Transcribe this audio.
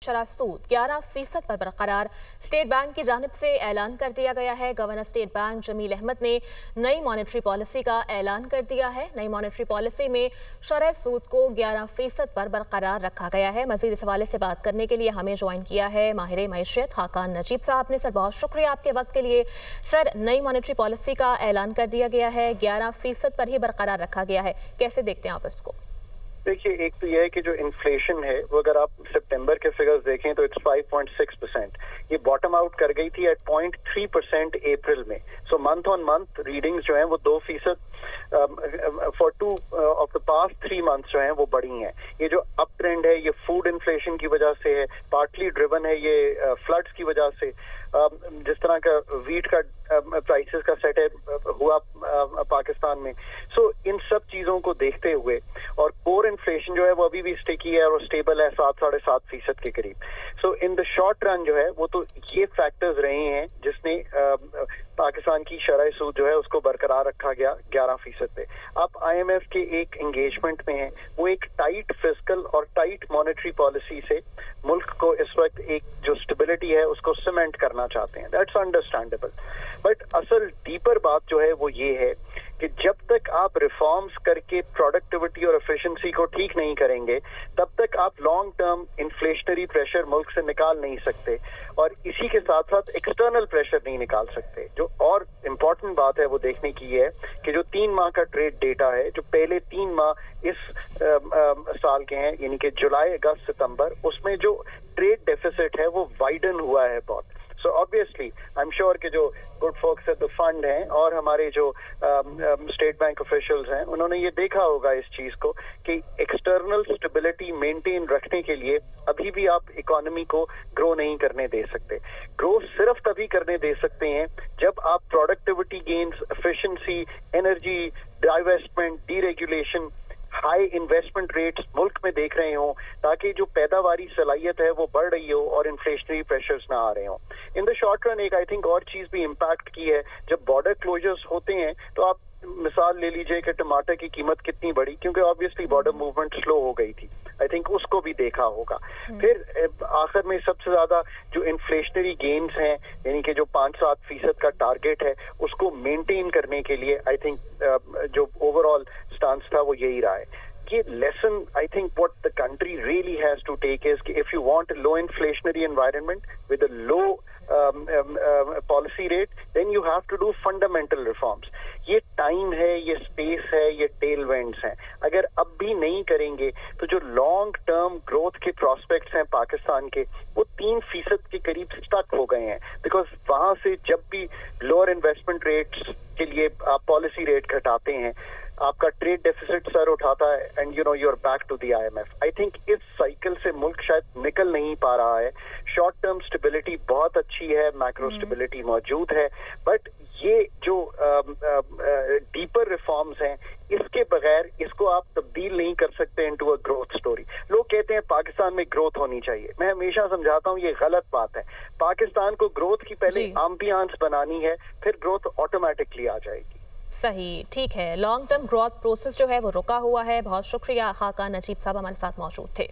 शरह सूद 11% पर बरकरार। स्टेट बैंक की जानिब से ऐलान कर दिया गया है। गवर्नर स्टेट बैंक जमील अहमद ने नई मॉनेटरी पॉलिसी का ऐलान कर दिया है। नई मॉनेटरी पॉलिसी में शरह सूद को 11% पर बरकरार रखा गया है। मजीद इस हवाले से बात करने के लिए हमें ज्वाइन किया है माहिर मईशत हाकान नजीब साहब ने। सर, बहुत शुक्रिया आपके वक्त के लिए। सर, नई मॉनेटरी पॉलिसी का ऐलान कर दिया गया है, 11% पर ही बरकरार रखा गया है, कैसे देखते हैं आप इसको? देखिए, एक तो यह है कि जो इन्फ्लेशन है वो अगर आप सितंबर के फिगर्स देखें तो इट्स 5.6%। ये बॉटम आउट कर गई थी एट 0.3% अप्रैल में। सो मंथ ऑन मंथ रीडिंग्स जो हैं वो 2% for 2 of the past 3 months जो हैं वो बढ़ी हैं। ये जो अप ट्रेंड है ये फूड इन्फ्लेशन की वजह से है, पार्टली ड्रिवन है ये फ्लड्स की वजह से। जिस तरह का वीट का प्राइसेस का सेट हुआ पाकिस्तान में। सो इन सब चीजों को देखते हुए और कोर इन्फ्लेशन जो है वो अभी भी स्टिकी है और स्टेबल है 7-7.5% के करीब। सो इन द शॉर्ट रन जो है वो तो ये फैक्टर्स रहे हैं जिसने पाकिस्तान की शरह सूद जो है उसको बरकरार रखा गया 11% पे। आप IMF के एक एंगेजमेंट में हैं, वो एक टाइट फिस्कल और टाइट मॉनेटरी पॉलिसी से मुल्क को इस वक्त एक जो स्टेबिलिटी है उसको सीमेंट करना चाहते हैं। That's understandable. बट असल डीपर बात जो है वो ये है कि जब तक आप रिफॉर्म्स करके प्रोडक्टिविटी और एफिशिएंसी को ठीक नहीं करेंगे तब तक आप लॉन्ग टर्म इन्फ्लेशनरी प्रेशर मुल्क से निकाल नहीं सकते और इसी के साथ साथ एक्सटर्नल प्रेशर नहीं निकाल सकते। जो और इम्पोर्टेंट बात है वो देखने की है कि जो 3 माह का ट्रेड डेटा है, जो पहले 3 माह इस साल के हैं यानी कि जुलाई, अगस्त, सितंबर, उसमें जो ट्रेड डेफिसिट है वो वाइडन हुआ है बहुत। So obviously I am sure कि जो good folks at the fund हैं और हमारे जो स्टेट बैंक ऑफिशियल्स हैं उन्होंने ये देखा होगा इस चीज को कि एक्सटर्नल स्टेबिलिटी मेंटेन रखने के लिए अभी भी आप इकोनॉमी को ग्रो नहीं करने दे सकते। ग्रो सिर्फ तभी करने दे सकते हैं जब आप productivity gains, efficiency, energy, divestment, deregulation, high investment rates मुल्क में देख रहे हों ताकि जो पैदावारी सलाहियत है वो बढ़ रही हो और इन्फ्लेशनरी प्रेशर्स ना आ रहे हों। इन द शॉर्ट रन एक आई थिंक और चीज भी इम्पैक्ट की है। जब बॉर्डर क्लोजर्स होते हैं तो आप मिसाल ले लीजिए कि टमाटर की कीमत कितनी बढ़ी क्योंकि ऑब्वियसली बॉर्डर मूवमेंट स्लो हो गई थी। आई थिंक उसको भी देखा होगा। फिर आखिर में सबसे ज्यादा जो इन्फ्लेशनरी गेन्स हैं यानी कि जो 5-7% का टारगेट है उसको मेंटेन करने के लिए आई थिंक जो ओवरऑल स्टांस था वो यही रहा है। ये lesson I think what the country really has to take is कि if you want a low inflationary environment with a low policy rate then you have to do fundamental reforms. ये time है, ये space है, ये tailwinds हैं। अगर अब भी नहीं करेंगे तो जो लॉन्ग टर्म ग्रोथ के प्रोस्पेक्ट्स हैं पाकिस्तान के वो 3% के करीब स्टक हो गए हैं। बिकॉज वहां से जब भी लोअर इन्वेस्टमेंट रेट्स के लिए आप पॉलिसी रेट घटाते हैं आपका ट्रेड डेफिसिट सर उठाता है and you know you are back to the IMF। I think इस साइकिल से मुल्क शायद निकल नहीं पा रहा है। शॉर्ट टर्म स्टेबिलिटी बहुत अच्छी है, मैक्रो स्टेबिलिटी मौजूद है, बट ये जो डीपर रिफॉर्म्स हैं इसके बगैर इसको आप तब्दील नहीं कर सकते इनटू अ ग्रोथ स्टोरी। लोग कहते हैं पाकिस्तान में ग्रोथ होनी चाहिए, मैं हमेशा समझाता हूँ ये गलत बात है। पाकिस्तान को ग्रोथ की पहले एम्बियंस बनानी है, फिर ग्रोथ ऑटोमेटिकली आ जाएगी। सही, ठीक है। लॉन्ग टर्म ग्रोथ प्रोसेस जो है वो रुका हुआ है। बहुत शुक्रिया, हाकान नजीब साहब हमारे साथ मौजूद थे।